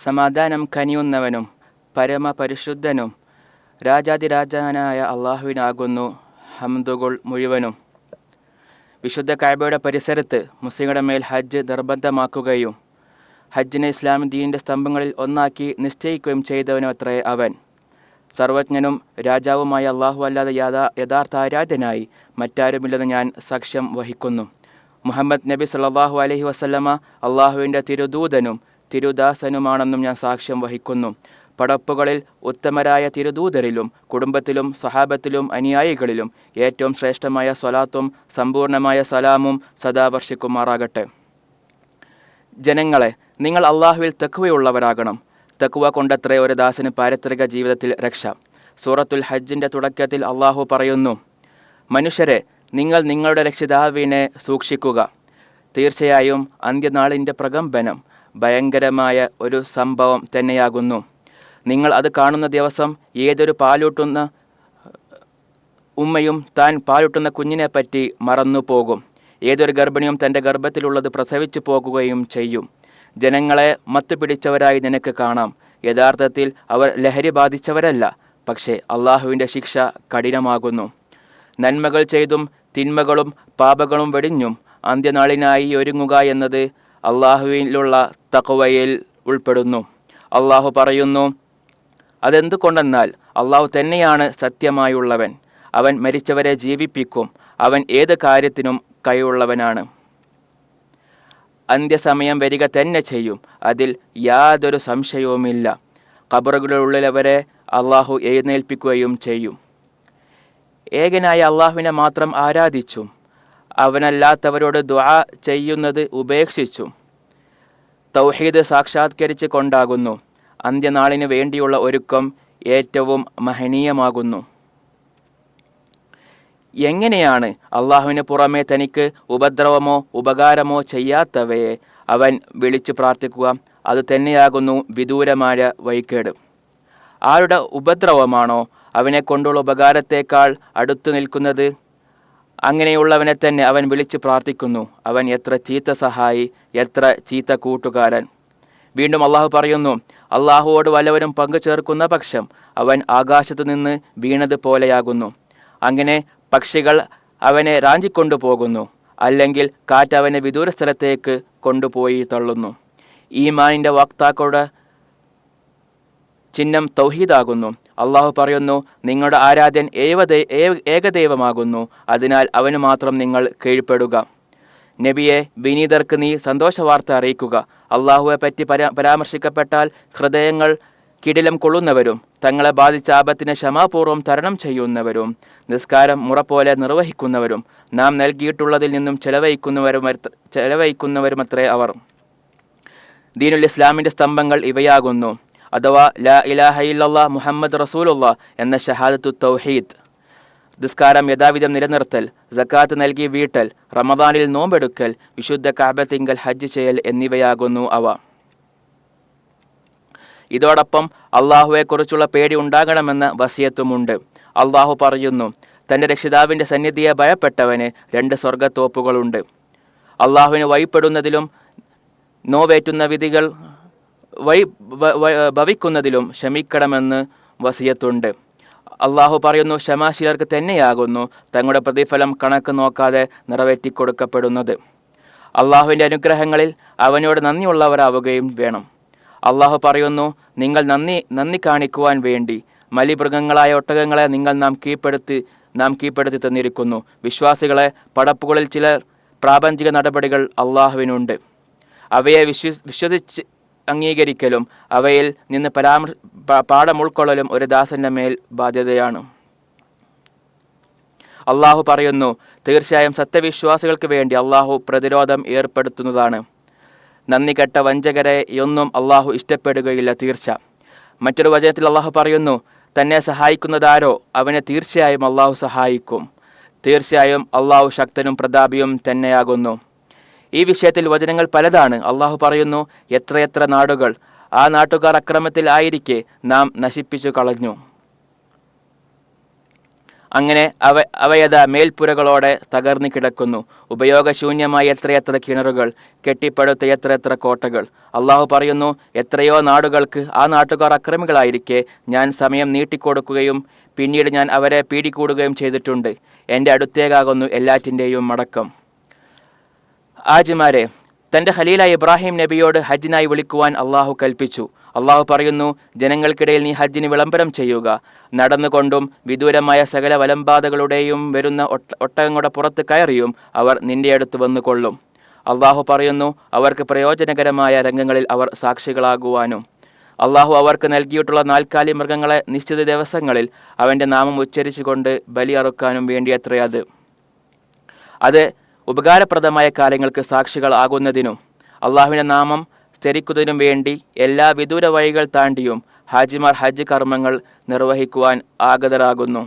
സമാധാനം കനിയുന്നവനും പരമപരിശുദ്ധനും രാജാതിരാജാനായ അള്ളാഹുവിനാകുന്നു ഹംദുകൾ മുഴുവനും. വിശുദ്ധ കഅബയുടെ പരിസരത്ത് മുസ്ലിങ്ങളുടെ മേൽ ഹജ്ജ് നിർബന്ധമാക്കുകയും ഹജ്ജിനെ ഇസ്ലാം ദീനിൻ്റെ സ്തംഭങ്ങളിൽ ഒന്നാക്കി നിശ്ചയിക്കുകയും ചെയ്തവനും അത്രേ അവൻ. സർവജ്ഞനും രാജാവുമായ അള്ളാഹു അല്ലാതെ യഥാർത്ഥ ആരാധ്യനായി മറ്റാരുമില്ലെന്ന് ഞാൻ സാക്ഷ്യം വഹിക്കുന്നു. മുഹമ്മദ് നബി സല്ലല്ലാഹു അലൈഹി വസല്ലമ അള്ളാഹുവിൻ്റെ തിരുദൂതനും തിരുദാസനുമാണെന്നും ഞാൻ സാക്ഷ്യം വഹിക്കുന്നു. പടപ്പുകളിൽ ഉത്തമരായ തിരുദൂതരിലും കുടുംബത്തിലും സ്വഹാബത്തിലും അനുയായികളിലും ഏറ്റവും ശ്രേഷ്ഠമായ സ്വലാത്തും സമ്പൂർണമായ സലാമും സദാ വർഷിക്കുമാറാകട്ടെ. ജനങ്ങളെ, നിങ്ങൾ അള്ളാഹുവിൽ തഖ്വയുള്ളവരാകണം. തഖ്വ കൊണ്ടത്രേ ഒരു ദാസന് പാരത്രിക ജീവിതത്തിൽ രക്ഷ. സൂറത്തുൽ ഹജ്ജിൻ്റെ തുടക്കത്തിൽ അള്ളാഹു പറയുന്നു, മനുഷ്യരെ, നിങ്ങൾ നിങ്ങളുടെ രക്ഷിതാവിനെ സൂക്ഷിക്കുക. തീർച്ചയായും അന്ത്യനാളിൻ്റെ പ്രകമ്പനം ഭയങ്കരമായ ഒരു സംഭവം തന്നെയാകുന്നു. നിങ്ങൾ അത് കാണുന്ന ദിവസം ഏതൊരു പാലൂട്ടുന്ന ഉമ്മയും താൻ പാലൂട്ടുന്ന കുഞ്ഞിനെപ്പറ്റി മറന്നു പോകും. ഏതൊരു ഗർഭിണിയും തൻ്റെ ഗർഭത്തിലുള്ളത് പ്രസവിച്ചു പോകുകയും ചെയ്യും. ജനങ്ങളെ മത്തുപിടിച്ചവരായി നിനക്ക് കാണാം. യഥാർത്ഥത്തിൽ അവർ ലഹരി ബാധിച്ചവരല്ല, പക്ഷേ അള്ളാഹുവിൻ്റെ ശിക്ഷ കഠിനമാകുന്നു. നന്മകൾ ചെയ്തും തിന്മകളും പാപങ്ങളും വെടിഞ്ഞും അന്ത്യനാളിനായി ഒരുങ്ങുക എന്നത് അള്ളാഹുവിലുള്ള തഖ്വയിൽ ഉൾപ്പെടുന്നു. അള്ളാഹു പറയുന്നു, അതെന്തുകൊണ്ടെന്നാൽ അള്ളാഹു തന്നെയാണ് സത്യമായുള്ളവൻ. അവൻ മരിച്ചവരെ ജീവിപ്പിക്കും. അവൻ ഏത് കാര്യത്തിനും കഴിവുള്ളവനാണ്. അന്ത്യസമയം വരിക തന്നെ ചെയ്യും. അതിൽ യാതൊരു സംശയവുമില്ല. ഖബറുകളിലുള്ളവരെ അള്ളാഹു എഴുന്നേൽപ്പിക്കുകയും ചെയ്യും. ഏകനായ അള്ളാഹുവിനെ മാത്രം ആരാധിച്ചും അവനല്ലാത്തവരോട് ദുആ ചെയ്യുന്നത് ഉപേക്ഷിച്ചും തൗഹീദ് സാക്ഷാത്കരിച്ച് കൊണ്ടാകുന്നു അന്ത്യനാളിന് വേണ്ടിയുള്ള ഒരുക്കം ഏറ്റവും മഹനീയമാകുന്നു. എങ്ങനെയാണ് അള്ളാഹുവിന് പുറമെ തനിക്ക് ഉപദ്രവമോ ഉപകാരമോ ചെയ്യാത്തവയെ അവൻ വിളിച്ചു പ്രാർത്ഥിക്കുക? അതുതന്നെയാകുന്നു വിദൂരമായ വഴിക്കേട്. ആരുടെ ഉപദ്രവമാണോ അവനെ കൊണ്ടുള്ള ഉപകാരത്തേക്കാൾ അടുത്തു നിൽക്കുന്നത്, അങ്ങനെയുള്ളവനെ തന്നെ അവൻ വിളിച്ചു പ്രാർത്ഥിക്കുന്നു. അവൻ എത്ര ചീത്ത സഹായി, എത്ര ചീത്ത കൂട്ടുകാരൻ. വീണ്ടും അള്ളാഹു പറയുന്നു, അള്ളാഹുവോട് വല്ലവരും പങ്കു ചേർക്കുന്ന പക്ഷം അവൻ ആകാശത്തു നിന്ന് വീണത് പോലെയാകുന്നു. അങ്ങനെ പക്ഷികൾ അവനെ റാഞ്ചിക്കൊണ്ടു പോകുന്നു, അല്ലെങ്കിൽ കാറ്റ് അവനെ വിദൂര സ്ഥലത്തേക്ക് കൊണ്ടുപോയി തള്ളുന്നു. ഈമാനിൻ്റെ വക്താക്കളുടെ ചിഹ്നം തൗഹീദാകുന്നു. അള്ളാഹു പറയുന്നു, നിങ്ങളുടെ ആരാധ്യൻ ഏകദൈവമാകുന്നു. അതിനാൽ അവന് മാത്രം നിങ്ങൾ കീഴ്പ്പെടുക. നബിയെ, വിനീതർക്ക് നീ സന്തോഷവാർത്ത അറിയിക്കുക. അള്ളാഹുവെ പറ്റി പരാമർശിക്കപ്പെട്ടാൽ ഹൃദയങ്ങൾ കിടിലം കൊള്ളുന്നവരും തങ്ങളെ ബാധിച്ച ആപത്തിനെ ക്ഷമാപൂർവ്വം തരണം ചെയ്യുന്നവരും നിസ്കാരം മുറ പോലെ നിർവഹിക്കുന്നവരും നാം നൽകിയിട്ടുള്ളതിൽ നിന്നും ചെലവഴിക്കുന്നവരുമത്രേ അവർ. ദീനുൽ ഇസ്ലാമിൻ്റെ സ്തംഭങ്ങൾ ഇവയാകുന്നു, അഥവാ ലാ ഇലാഹ ഇല്ലല്ലാഹ് മുഹമ്മദ് റസൂലുള്ളാഹ് എന്ന ഷഹാദത്തു തൗഹീദ്, നിസ്കാരം യഥാവിധം നിലനിർത്തൽ, സക്കാത്ത് നൽകി വീട്ടൽ, റമദാനിൽ നോമ്പെടുക്കൽ, വിശുദ്ധ കഅബത്തിങ്കൽ ഹജ്ജ് ചെയ്യൽ എന്നിവയാകുന്നു അവ. ഇതോടൊപ്പം അള്ളാഹുവെക്കുറിച്ചുള്ള പേടി ഉണ്ടാകണമെന്ന വസിയത്തുമുണ്ട്. അള്ളാഹു പറയുന്നു, തൻ്റെ രക്ഷിതാവിൻ്റെ സന്നിധിയെ ഭയപ്പെട്ടവന് 2 സ്വർഗത്തോപ്പുകളുണ്ട്. അള്ളാഹുവിന് വഴിപ്പെടുന്നതിലും നോവേറ്റുന്ന വിധികൾ ഭവിക്കുന്നതിലും ക്ഷമിക്കണമെന്ന് വസിയത്തുണ്ട്. അള്ളാഹു പറയുന്നു, ക്ഷമാശീലർക്ക് തന്നെയാകുന്നു തങ്ങളുടെ പ്രതിഫലം കണക്ക് നോക്കാതെ നിറവേറ്റിക്കൊടുക്കപ്പെടുന്നത്. അള്ളാഹുവിൻ്റെ അനുഗ്രഹങ്ങളിൽ അവനോട് നന്ദിയുള്ളവരാവുകയും വേണം. അള്ളാഹു പറയുന്നു, നിങ്ങൾ നന്ദി കാണിക്കുവാൻ വേണ്ടി മലിമൃഗങ്ങളായ ഒട്ടകങ്ങളെ നാം കീഴ്പ്പെടുത്തി തന്നിരിക്കുന്നു. വിശ്വാസികളെ പടപ്പുകളിൽ ചില പ്രാപഞ്ചിക നടപടികൾ അള്ളാഹുവിനുണ്ട്. അവയെ വിശ്വസിച്ച് അംഗീകരിക്കലും അവയിൽ നിന്ന് പാഠം ഉൾക്കൊള്ളലും ഒരു ദാസന്റെ മേൽ ബാധ്യതയാണ്. അള്ളാഹു പറയുന്നു, തീർച്ചയായും സത്യവിശ്വാസികൾക്ക് വേണ്ടി അള്ളാഹു പ്രതിരോധം ഏർപ്പെടുത്തുന്നതാണ്. നന്ദി കെട്ട വഞ്ചകരെ ഒന്നും അള്ളാഹു ഇഷ്ടപ്പെടുകയില്ല, തീർച്ച. മറ്റൊരു വചനത്തിൽ അള്ളാഹു പറയുന്നു, തന്നെ സഹായിക്കുന്നതാരോ അവനെ തീർച്ചയായും അള്ളാഹു സഹായിക്കും. തീർച്ചയായും അള്ളാഹു ശക്തനും പ്രതാപിയും തന്നെയാകുന്നു. ഈ വിഷയത്തിൽ വചനങ്ങൾ പലതാണ്. അള്ളാഹു പറയുന്നു, എത്രയെത്ര നാടുകൾ ആ നാട്ടുകാർ അക്രമത്തിൽ ആയിരിക്കെ നാം നശിപ്പിച്ചു കളഞ്ഞു. അങ്ങനെ അവയത മേൽപ്പുരകളോടെ തകർന്നു കിടക്കുന്നു. ഉപയോഗശൂന്യമായ എത്രയെത്ര കിണറുകൾ, കെട്ടിപ്പടുത്ത എത്രയെത്ര കോട്ടകൾ. അള്ളാഹു പറയുന്നു, എത്രയോ നാടുകൾക്ക് ആ നാട്ടുകാർ അക്രമികളായിരിക്കെ ഞാൻ സമയം നീട്ടിക്കൊടുക്കുകയും പിന്നീട് ഞാൻ അവരെ പീഡിക്കൂടുകയും ചെയ്തിട്ടുണ്ട്. എൻ്റെ അടുത്തേക്കാകുന്നു എല്ലാറ്റിൻ്റെയും മടക്കം. ആജിമാരെ, തൻ്റെ ഖലീലായ ഇബ്രാഹിം നബിയോട് ഹജ്ജിനായി വിളിക്കുവാൻ അള്ളാഹു കൽപ്പിച്ചു. അള്ളാഹു പറയുന്നു, ജനങ്ങൾക്കിടയിൽ നീ ഹജ്ജിന് വിളംബരം ചെയ്യുക. നടന്നുകൊണ്ടും വിദൂരമായ സകല വലംബാധകളുടെയും വരുന്ന ഒട്ടകങ്ങളുടെ പുറത്ത് കയറിയും അവർ നിന്റെ അടുത്ത് വന്നുകൊള്ളും. അള്ളാഹു പറയുന്നു, അവർക്ക് പ്രയോജനകരമായ രംഗങ്ങളിൽ അവർ സാക്ഷികളാകുവാനും. അള്ളാഹു അവർക്ക് നൽകിയിട്ടുള്ള 4 കാലി മൃഗങ്ങളെ നിശ്ചിത ദിവസങ്ങളിൽ അവൻ്റെ നാമം ഉച്ചരിച്ചുകൊണ്ട് ബലി അറുക്കാനും വേണ്ടിയത്രേ അത് ഉപകാരപ്രദമായ കാര്യങ്ങൾക്ക് സാക്ഷികൾ ആകുന്നതിനും അള്ളാഹുവിൻ്റെ നാമം സ്തരിക്കുന്നതിനും വേണ്ടി എല്ലാ വിദൂര വഴികൾ താണ്ടിയും ഹാജിമാർ ഹജ്ജ് കർമ്മങ്ങൾ നിർവഹിക്കുവാൻ ആഗതരാകുന്നു.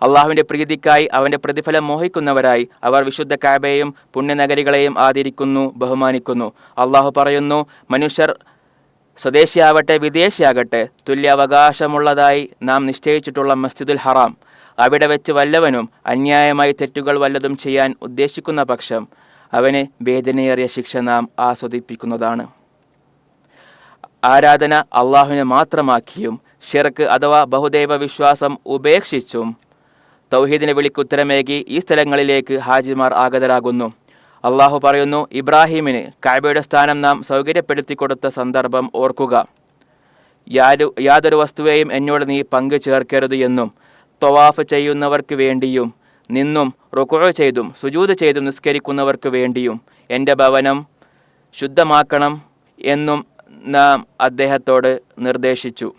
അള്ളാഹുവിൻ്റെ പ്രീതിക്കായി അവൻ്റെ പ്രതിഫലം മോഹിക്കുന്നവരായി അവർ വിശുദ്ധ കഅബയെയും പുണ്യനഗരികളെയും ആദരിക്കുന്നു, ബഹുമാനിക്കുന്നു. അള്ളാഹു പറയുന്നു, മനുഷ്യർ സ്വദേശിയാവട്ടെ വിദേശിയാകട്ടെ തുല്യ അവകാശമുള്ളതായി നാം നിശ്ചയിച്ചിട്ടുള്ള മസ്ജിദുൽ ഹറാം അവിടെ വെച്ച് വല്ലവനും അന്യായമായി തെറ്റുകൾ വല്ലതും ചെയ്യാൻ ഉദ്ദേശിക്കുന്ന പക്ഷം അവന് വേദനയേറിയ ശിക്ഷ നാം ആസ്വദിപ്പിക്കുന്നതാണ്. ആരാധന അള്ളാഹുവിനെ മാത്രമാക്കിയും ഷിർക്ക് അഥവാ ബഹുദൈവ വിശ്വാസം ഉപേക്ഷിച്ചും തൗഹീദിനെ വിളിക്കുത്തരമേകി ഈ സ്ഥലങ്ങളിലേക്ക് ഹാജിമാർ ആഗതരാകുന്നു. അള്ളാഹു പറയുന്നു, ഇബ്രാഹിമിന് കഅബയുടെ സ്ഥാനം നാം സൗകര്യപ്പെടുത്തി കൊടുത്ത സന്ദർഭം ഓർക്കുക. യാതൊരു വസ്തുവേയും എന്നോട് നീ പങ്കു ചേർക്കരുത് എന്നും തവാഫ് ചെയ്യുന്നവർക്ക് വേണ്ടിയും നിന്നും റുക്ഉ ചെയ്തും സുജൂദ് ചെയ്തും നിസ്കരിക്കുന്നവർക്ക് വേണ്ടിയും എൻ്റെ ഭവനം ശുദ്ധമാക്കണം എന്നും നാം അദ്ദേഹത്തോട് നിർദ്ദേശിച്ചു.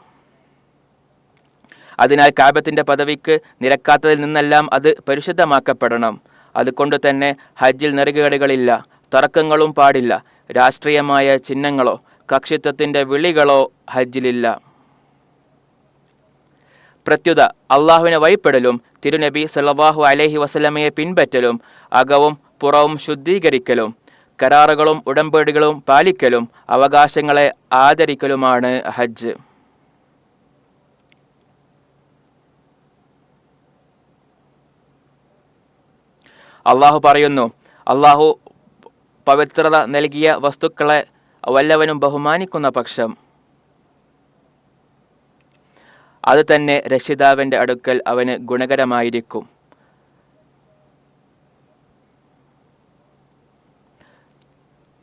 അതിനാൽ കഅബത്തിൻ്റെ പദവിക്ക് നിരക്കാത്തതിൽ നിന്നെല്ലാം അത് പരിശുദ്ധമാക്കപ്പെടണം. അതുകൊണ്ട് തന്നെ ഹജ്ജിൽ നെറുകേടുകളില്ല, തർക്കങ്ങളും പാടില്ല, രാഷ്ട്രീയമായ ചിഹ്നങ്ങളോ കക്ഷിത്വത്തിൻ്റെ വിളികളോ ഹജ്ജിലില്ല. പ്രത്യുത അള്ളാഹുവിനെ വഴിപ്പെടലും തിരുനബി സല്ലല്ലാഹു അലൈഹി വസല്ലമയെ പിൻപറ്റലും അകവും പുറവും ശുദ്ധീകരിക്കലും കരാറുകളും ഉടമ്പടികളും പാലിക്കലും അവകാശങ്ങളെ ആദരിക്കലുമാണ് ഹജ്ജ്. അള്ളാഹു പറയുന്നു, അള്ളാഹു പവിത്രത നൽകിയ വസ്തുക്കളെ വല്ലവനും ബഹുമാനിക്കുന്ന പക്ഷം അത് തന്നെ രക്ഷിതാവിൻ്റെ അടുക്കൽ അവന് ഗുണകരമായിരിക്കും.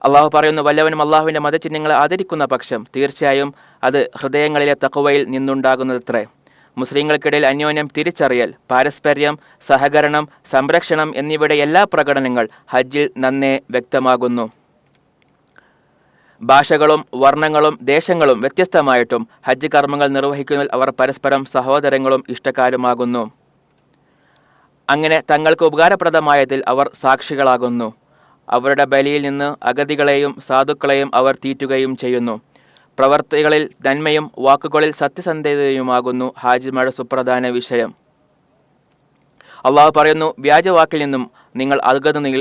അള്ളാഹു പറയുന്നു, വല്ലവനും അള്ളാഹുവിൻ്റെ മതചിഹ്നങ്ങളെ ആദരിക്കുന്ന പക്ഷം തീർച്ചയായും അത് ഹൃദയങ്ങളിലെ തഖ്വയിൽ നിന്നുണ്ടാകുന്നതത്രേ. മുസ്ലിങ്ങൾക്കിടയിൽ അന്യോന്യം തിരിച്ചറിയൽ, പാരസ്പര്യം, സഹകരണം, സംരക്ഷണം എന്നിവയുടെ എല്ലാ പ്രകടനങ്ങൾ ഹജ്ജിൽ നന്നേ വ്യക്തമാകുന്നു. ഭാഷകളും വർണ്ണങ്ങളും ദേശങ്ങളും വ്യത്യസ്തമായിട്ടും ഹജ്ജ് കർമ്മങ്ങൾ നിർവഹിക്കുന്നതിൽ അവർ പരസ്പരം സഹോദരങ്ങളും ഇഷ്ടക്കാരുമാകുന്നു. അങ്ങനെ തങ്ങൾക്ക് ഉപകാരപ്രദമായതിൽ അവർ സാക്ഷികളാകുന്നു. അവരുടെ ബലിയിൽ നിന്ന് അഗതികളെയും സാധുക്കളെയും അവർ തീറ്റുകയും ചെയ്യുന്നു. പ്രവർത്തികളിൽ നന്മയും വാക്കുകളിൽ സത്യസന്ധതയുമാകുന്നു ഹാജിമാരുടെ സുപ്രധാന വിഷയം. അള്ളാഹു പറയുന്നു, വ്യാജവാക്കിൽ നിന്നും നിങ്ങൾ അകന്നു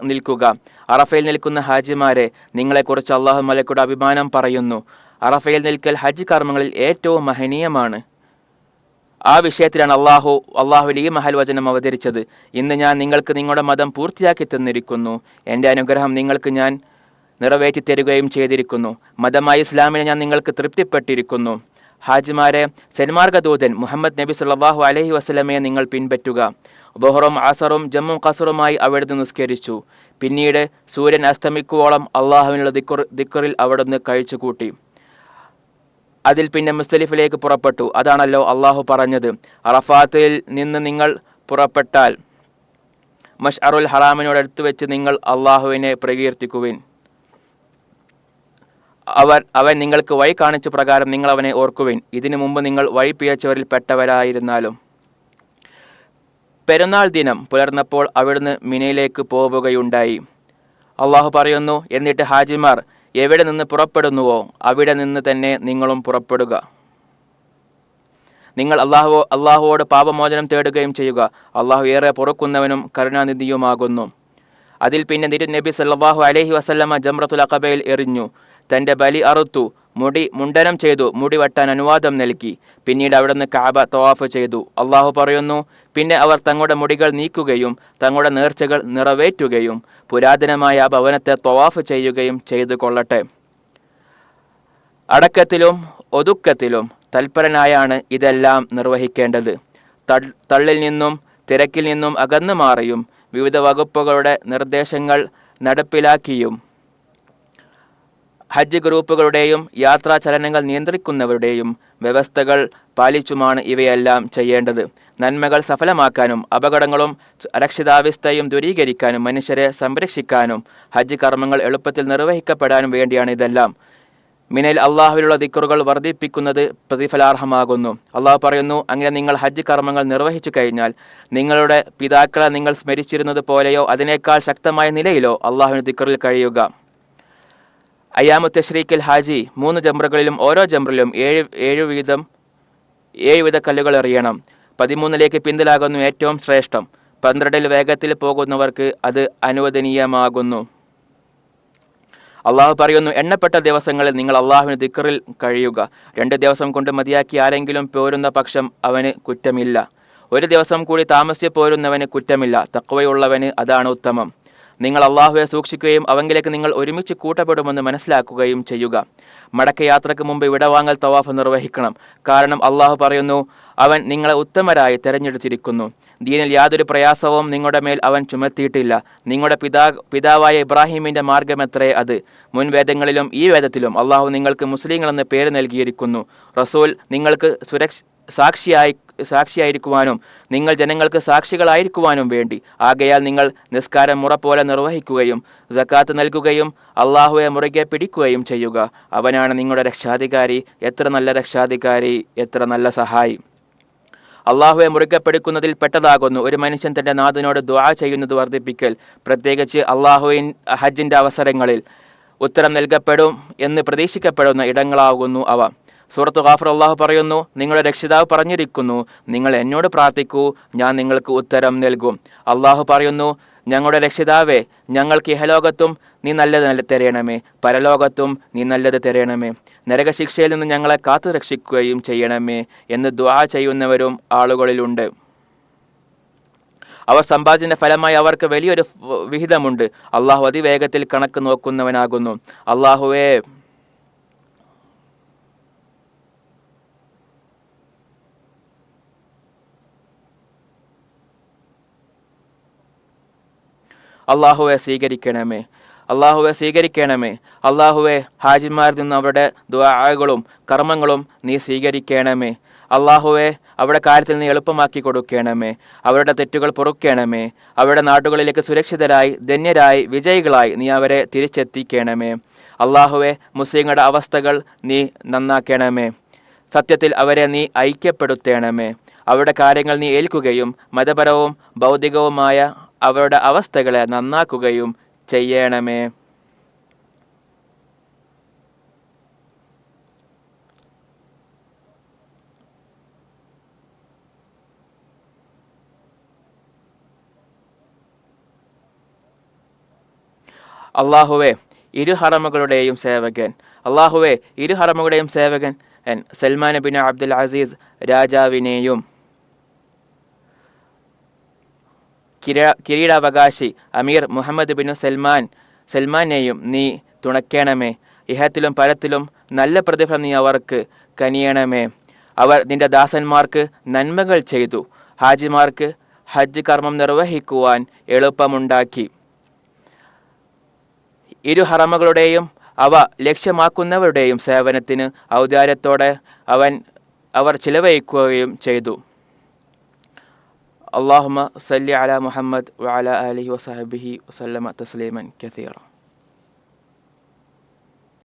നിൽക്കുക. അറഫയിൽ നിൽക്കുന്ന ഹാജിമാരെ, നിങ്ങളെക്കുറിച്ച് അള്ളാഹു മലക്കുടെ അഭിമാനം പറയുന്നു. അറഫയിൽ നിൽക്കൽ ഹജ്ജ് കർമ്മങ്ങളിൽ ഏറ്റവും മഹനീയമാണ്. ആ വിഷയത്തിലാണ് അള്ളാഹുവിൻ്റെ ഈ മഹൽ വചനം അവതരിച്ചത്. ഇന്ന് ഞാൻ നിങ്ങൾക്ക് നിങ്ങളുടെ മതം പൂർത്തിയാക്കി തന്നിരിക്കുന്നു. എൻ്റെ അനുഗ്രഹം നിങ്ങൾക്ക് ഞാൻ നിറവേറ്റി തരികയും ചെയ്തിരിക്കുന്നു. മതമായ ഇസ്ലാമിനെ ഞാൻ നിങ്ങൾക്ക് തൃപ്തിപ്പെട്ടിരിക്കുന്നു. ഹാജിമാരെ, സന്മാർഗദൂതൻ മുഹമ്മദ് നബി സല്ലല്ലാഹു അലൈഹി വസല്ലമയെ നിങ്ങൾ പിൻപറ്റുക. ബഹറും അസറും ജമ്മും ഖസറുമായി അവിടുന്ന് നിസ്കരിച്ചു. പിന്നീട് സൂര്യൻ അസ്തമിക്കുവോളം അള്ളാഹുവിനുള്ള ദിക്റിൽ അവിടുന്ന് കഴിച്ചുകൂട്ടി. അതിൽ പിന്നെ മുസ്ദലിഫിലേക്ക് പുറപ്പെട്ടു. അതാണല്ലോ അള്ളാഹു പറഞ്ഞത്, അറഫാത്തിൽ നിന്ന് നിങ്ങൾ പുറപ്പെട്ടാൽ മശ്അറുൽ ഹറാമിനോടടുത്ത് വെച്ച് നിങ്ങൾ അള്ളാഹുവിനെ പ്രകീർത്തിക്കുവിൻ. അവൻ നിങ്ങൾക്ക് വഴി കാണിച്ച പ്രകാരം നിങ്ങൾ അവനെ ഓർക്കുവിൻ. ഇതിനു മുമ്പ് നിങ്ങൾ വഴി പിഴച്ചവരിൽ പെട്ടവരായിരുന്നാലും. പെരുന്നാൾ ദിനം പുലർന്നപ്പോൾ അവിടുന്ന് മിനയിലേക്ക് പോവുകയുണ്ടായി. അള്ളാഹു പറയുന്നു, എന്നിട്ട് ഹാജിമാർ എവിടെ നിന്ന് പുറപ്പെടുന്നുവോ അവിടെ നിന്ന് തന്നെ നിങ്ങളും പുറപ്പെടുക. നിങ്ങൾ അള്ളാഹുവോട് പാപമോചനം തേടുകയും ചെയ്യുക. അള്ളാഹു ഏറെ പൊറുക്കുന്നവനും കരുണാനിധിയുമാകുന്നു. അതിൽ പിന്നെ നബി സല്ലല്ലാഹു അലൈഹി വസല്ലമ ജംറത്തുൽ അഖബയിൽ എറിഞ്ഞു. തൻ്റെ ബലി അറുത്തു, മുടി മുണ്ടനം ചെയ്തു, മുടി വെട്ടാൻ അനുവാദം നൽകി. പിന്നീട് അവിടുന്ന് കഅബ തവാഫ് ചെയ്തു. അള്ളാഹു പറയുന്നു, പിന്നെ അവർ തങ്ങളുടെ മുടികൾ നീക്കുകയും തങ്ങളുടെ നേർച്ചകൾ നിറവേറ്റുകയും പുരാതനമായ ആ ഭവനത്തെ തവാഫ് ചെയ്യുകയും ചെയ്തു കൊള്ളട്ടെ. അടക്കത്തിലും ഒതുക്കത്തിലും തൽപരനായാണ് ഇതെല്ലാം നിർവഹിക്കേണ്ടത്. തള്ളിൽ നിന്നും തിരക്കിൽ നിന്നും അകന്നു മാറിയും വിവിധ വകുപ്പുകളുടെ നിർദ്ദേശങ്ങൾ നടപ്പിലാക്കിയും ഹജ്ജ് ഗ്രൂപ്പുകളുടെയും യാത്രാ ചലനങ്ങൾ നിയന്ത്രിക്കുന്നവരുടെയും വ്യവസ്ഥകൾ പാലിച്ചുമാണ് ഇവയെല്ലാം ചെയ്യേണ്ടത്. നന്മകൾ സഫലമാക്കാനും അപകടങ്ങളും അരക്ഷിതാവസ്ഥയും ദൂരീകരിക്കാനും മനുഷ്യരെ സംരക്ഷിക്കാനും ഹജ്ജ് കർമ്മങ്ങൾ എളുപ്പത്തിൽ നിർവഹിക്കപ്പെടാനും വേണ്ടിയാണ് ഇതെല്ലാം. മിനൽ അള്ളാഹുവിലുള്ള ദിക്റുകൾ വർദ്ധിപ്പിക്കുന്നത് പ്രതിഫലാർഹമാകുന്നു. അള്ളാഹു പറയുന്നു, അങ്ങനെ നിങ്ങൾ ഹജ്ജ് കർമ്മങ്ങൾ നിർവഹിച്ചു കഴിഞ്ഞാൽ നിങ്ങളുടെ പിതാക്കളെ നിങ്ങൾ സ്മരിച്ചിരുന്നത് പോലെയോ അതിനേക്കാൾ ശക്തമായ നിലയിലോ അള്ളാഹുവിന് ദിക്റിൽ കഴിയുക. അയ്യാമു തശ്രീക്കിൽ ഹാജി 3 ജംറകളിലും ഓരോ ജംറയിലും 7 വിധ കല്ലുകൾ എറിയണം. 13ലേക്ക് പിന്തലാകുന്നു ഏറ്റവും ശ്രേഷ്ഠം. 12ൽ വേഗത്തിൽ പോകുന്നവർക്ക് അത് അനുവദനീയമാകുന്നു. അള്ളാഹു പറയുന്നു, എണ്ണപ്പെട്ട ദിവസങ്ങളിൽ നിങ്ങൾ അള്ളാഹുവിന് ദിക്റിൽ കഴിയുക. 2 ദിവസം കൊണ്ട് മതിയാക്കി ആരെങ്കിലും പോരുന്ന പക്ഷം അവന് കുറ്റമില്ല. 1 ദിവസം കൂടി താമസിച്ച് പോരുന്നവന് കുറ്റമില്ല. തഖ്വയുള്ളവന് അതാണ് ഉത്തമം. നിങ്ങൾ അള്ളാഹുവെ സൂക്ഷിക്കുകയും അവങ്കിലേക്ക് നിങ്ങൾ ഒരുമിച്ച് കൂട്ടപ്പെടുമെന്ന് മനസ്സിലാക്കുകയും ചെയ്യുക. മടക്കയാത്രയ്ക്ക് മുമ്പ് വിടവാങ്ങൽ തവാഫ് നിർവഹിക്കണം. കാരണം അള്ളാഹു പറയുന്നു, അവൻ നിങ്ങളെ ഉത്തമരായി തെരഞ്ഞെടുത്തിരിക്കുന്നു. ദീനിൽ യാതൊരു പ്രയാസവും നിങ്ങളുടെ മേൽ അവൻ ചുമത്തിയിട്ടില്ല. നിങ്ങളുടെ പിതാവായ ഇബ്രാഹിമിൻ്റെ മാർഗമെത്രേ അത്. മുൻ വേദങ്ങളിലും ഈ വേദത്തിലും അള്ളാഹു നിങ്ങൾക്ക് മുസ്ലിങ്ങളെന്ന് പേര് നൽകിയിരിക്കുന്നു. റസൂൽ നിങ്ങൾക്ക് സാക്ഷിയായിരിക്കുവാനും നിങ്ങൾ ജനങ്ങൾക്ക് സാക്ഷികളായിരിക്കുവാനും വേണ്ടി. ആകയാൽ നിങ്ങൾ നിസ്കാരം മുറ പോലെ നിർവഹിക്കുകയും സക്കാത്ത് നൽകുകയും അള്ളാഹുവെ മുറുകെ പിടിക്കുകയും ചെയ്യുക. അവനാണ് നിങ്ങളുടെ രക്ഷാധികാരി. എത്ര നല്ല രക്ഷാധികാരി, എത്ര നല്ല സഹായി. അള്ളാഹുവെ മുറുകെ പിടിക്കുന്നതിൽ പെട്ടതാകുന്നു ഒരു മനുഷ്യൻ തൻ്റെ നാഥനോട് ദുആ ചെയ്യുന്നത് വർദ്ധിപ്പിക്കൽ. പ്രത്യേകിച്ച് ഹജ്ജിൻ്റെ അവസരങ്ങളിൽ ഉത്തരം നൽകപ്പെടും എന്ന് പ്രതീക്ഷിക്കപ്പെടുന്ന ഇടങ്ങളാകുന്നു അവ. സൂറത്ത് ഗാഫിർ അള്ളാഹു പറയുന്നു, നിങ്ങളുടെ രക്ഷിതാവ് പറഞ്ഞിരിക്കുന്നു, നിങ്ങൾ എന്നോട് പ്രാർത്ഥിക്കൂ, ഞാൻ നിങ്ങൾക്ക് ഉത്തരം നൽകും. അള്ളാഹു പറയുന്നു, ഞങ്ങളുടെ രക്ഷിതാവേ, ഞങ്ങൾക്ക് ഇഹലോകത്തും നീ നല്ലത് തരയണമേ, പരലോകത്തും നീ നല്ലത് തരയണമേ, നരകശിക്ഷയിൽ നിന്ന് ഞങ്ങളെ കാത്തു രക്ഷിക്കുകയും ചെയ്യണമേ എന്ന് ദുആ ചെയ്യുന്നവരും ആളുകളിലുണ്ട്. അവർ സമ്പാദിച്ചതിൻ്റെ ഫലമായി അവർക്ക് വലിയൊരു വിഹിതമുണ്ട്. അള്ളാഹു അതിവേഗത്തിൽ കണക്ക് നോക്കുന്നവനാകുന്നു. അള്ളാഹുവേ, അള്ളാഹുവെ സ്വീകരിക്കണമേ, അള്ളാഹുവെ സ്വീകരിക്കണമേ. അള്ളാഹുവെ, ഹാജിമാരിൽ നിന്ന് അവരുടെ ദുആകളും കർമ്മങ്ങളും നീ സ്വീകരിക്കണമേ. അള്ളാഹുവെ, അവരുടെ കാര്യത്തിൽ നീ എളുപ്പമാക്കി കൊടുക്കണമേ. അവരുടെ തെറ്റുകൾ പൊറുക്കണമേ. അവരുടെ നാടുകളിലേക്ക് സുരക്ഷിതരായി ധന്യരായി വിജയികളായി നീ അവരെ തിരിച്ചെത്തിക്കണമേ. അള്ളാഹുവെ, മുസ്ലിങ്ങളുടെ അവസ്ഥകൾ നീ നന്നാക്കണമേ. സത്യത്തിൽ അവരെ നീ ഐക്യപ്പെടുത്തണമേ. അവരുടെ കാര്യങ്ങൾ നീ ഏൽക്കുകയും മതപരവും ഭൗതികവുമായ അവരുടെ അവസ്ഥകളെ നന്നാക്കുകയും ചെയ്യണമേ. അള്ളാഹുവെ, ഇരുഹറമുകളുടെയും സേവകൻ, അള്ളാഹുവെ, ഇരുഹറമുകളുടെയും സേവകൻ സൽമാൻ ബിൻ അബ്ദുൽ അസീസ് രാജാവിനെയും കിരീടാവകാശി അമീർ മുഹമ്മദ് ബിൻ സൽമാനെയും നീ തുണയ്ക്കണമേ. ഇഹത്തിലും പരത്തിലും നല്ല പ്രതിഫലം നീ അവർക്ക് കനിയണമേ. അവർ നിന്റെ ദാസന്മാർക്ക് നന്മകൾ ചെയ്തു. ഹാജിമാർക്ക് ഹജ്ജ് കർമ്മം നിർവഹിക്കുവാൻ എളുപ്പമുണ്ടാക്കി. ഇരു ഹറമുകളുടെയും അവ ലക്ഷ്യമാക്കുന്നവരുടെയും സേവനത്തിന് ഔദാര്യത്തോടെ അവർ ചിലവഴിക്കുകയും ചെയ്തു. അല്ലാഹുമ്മ സല്ലി അലാ മുഹമ്മദ് വഅലാ ആലിഹി വസഹബിഹി വസല്ലമ തസ്ലീമൻ കസീറ.